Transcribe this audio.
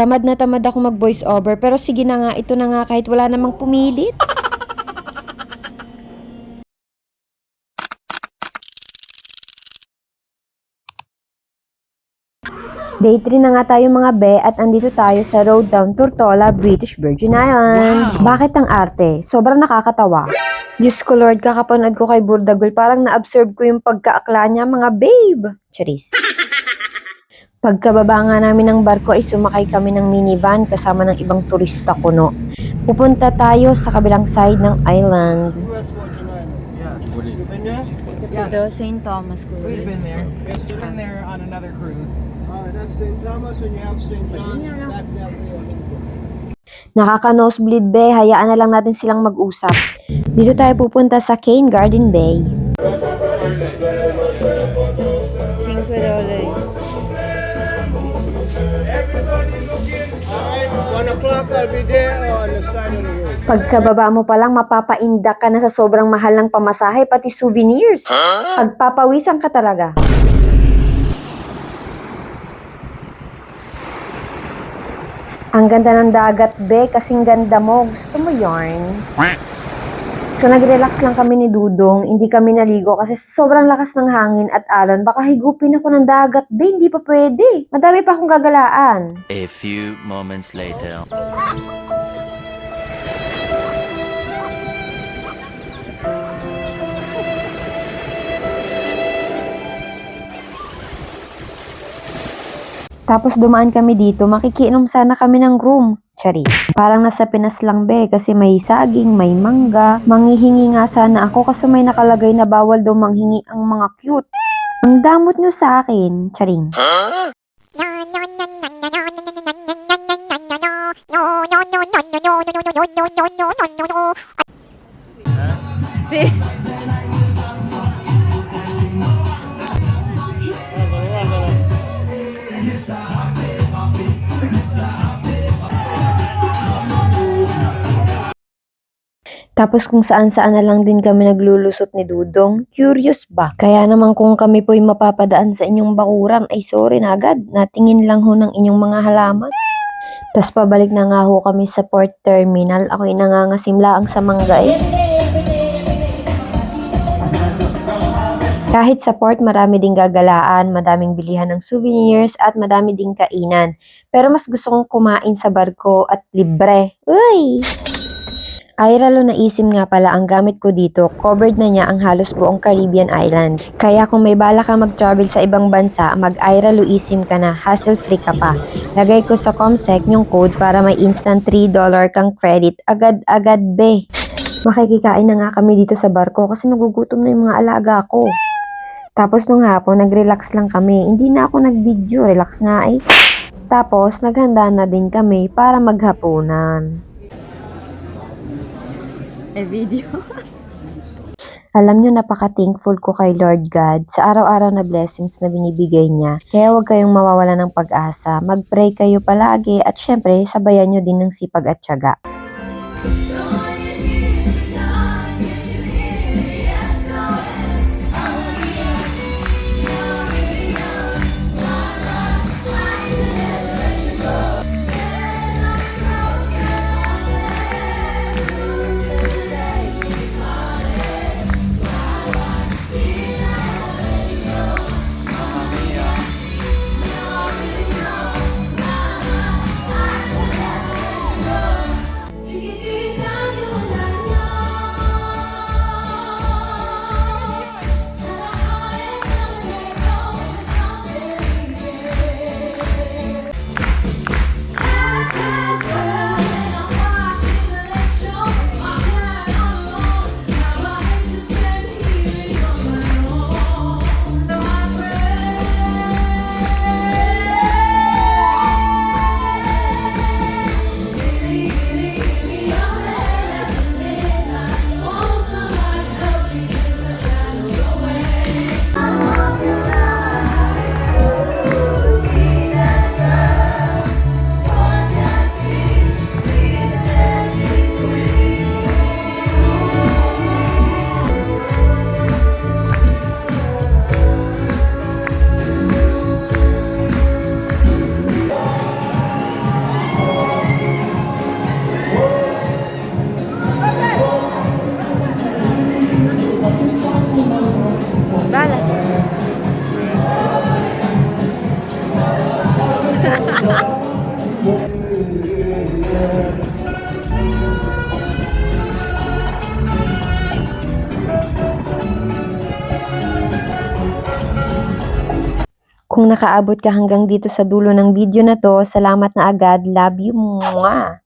Tamad na tamad ako mag voice over, pero sige na nga, ito na nga kahit wala namang pumilit. Day 3 na nga tayo mga be at andito tayo sa road down Tortola, British Virgin Islands. Wow! Bakit ang arte? Sobrang nakakatawa. Diyos ko Lord, kakapanood ko kay Burdagol, parang na-observe ko yung pagkaakla niya mga babe. Charis. Pagkababa nga namin ng barko ay sumakay kami ng minivan kasama ng ibang turista kuno. Pupunta tayo sa kabilang side ng island. The St. Thomas Cruise. We've been there. We've been there on another cruise. That's St. Thomas and you have St. John's back that way. Nakaka-nosebleed be, hayaan na lang natin silang mag-usap. Dito tayo pupunta sa Cane Garden Bay. Cinque Dole. Alright, 1 o'clock I'll be there on the side of the road. Pagkababa mo pa lang, mapapaindak ka na sa sobrang mahal ng pamasahe, pati souvenirs. Pagpapawisan ka talaga. Ang ganda ng dagat, be, kasing ganda mo. Gusto mo yarn? So, nag-relax lang kami ni Dudong. Hindi kami naligo kasi sobrang lakas ng hangin at alon. Baka higupin ako ng dagat, be. Hindi pa pwede. Madami pa akong gagalaan. A few moments later. Tapos dumaan kami dito, makikiinom sana kami ng room. Charis. Parang nasa Pinas lang be, kasi may saging, may mangga. Manghihingi nga sana ako kasi may nakalagay na bawal daw manghingi ang mga cute. Ang damot nyo sa akin, charing. See? Tapos kung saan-saan na lang din kami naglulusot ni Dudong. Curious ba? Kaya naman kung kami po'y mapapadaan sa inyong bakuran, ay sorry na agad. Natingin lang ho ng inyong mga halaman. Tapos pabalik na nga ho kami sa port terminal. Ako'y nangangasimlaang sa manggay. Kahit sa port, marami ding gagalaan, madaming bilihan ng souvenirs, at madami ding kainan. Pero mas gusto kong kumain sa barko at libre. Uy! Airalo na isim nga pala ang gamit ko dito, covered na niya ang halos buong Caribbean Islands. Kaya kung may bala kang mag-travel sa ibang bansa, mag-Airalo isim ka na, hassle-free ka pa. Lagay ko sa Comsec yung code para may instant $3 kang credit, agad-agad be. Makikikain na nga kami dito sa barko kasi nagugutom na yung mga alaga ko. Tapos nung hapon, nag-relax lang kami, hindi na ako nag-video, relax nga eh. Tapos naghanda na din kami para maghapunan. Video. Alam nyo, napaka-thankful ko kay Lord God sa araw-araw na blessings na binibigay niya. Kaya huwag kayong mawawala ng pag-asa. Mag-pray kayo palagi at syempre, sabayan nyo din ng sipag at tiyaga. Bala. Kung nakaabot ka hanggang dito sa dulo ng video na to, salamat na agad. Love you. Mwah!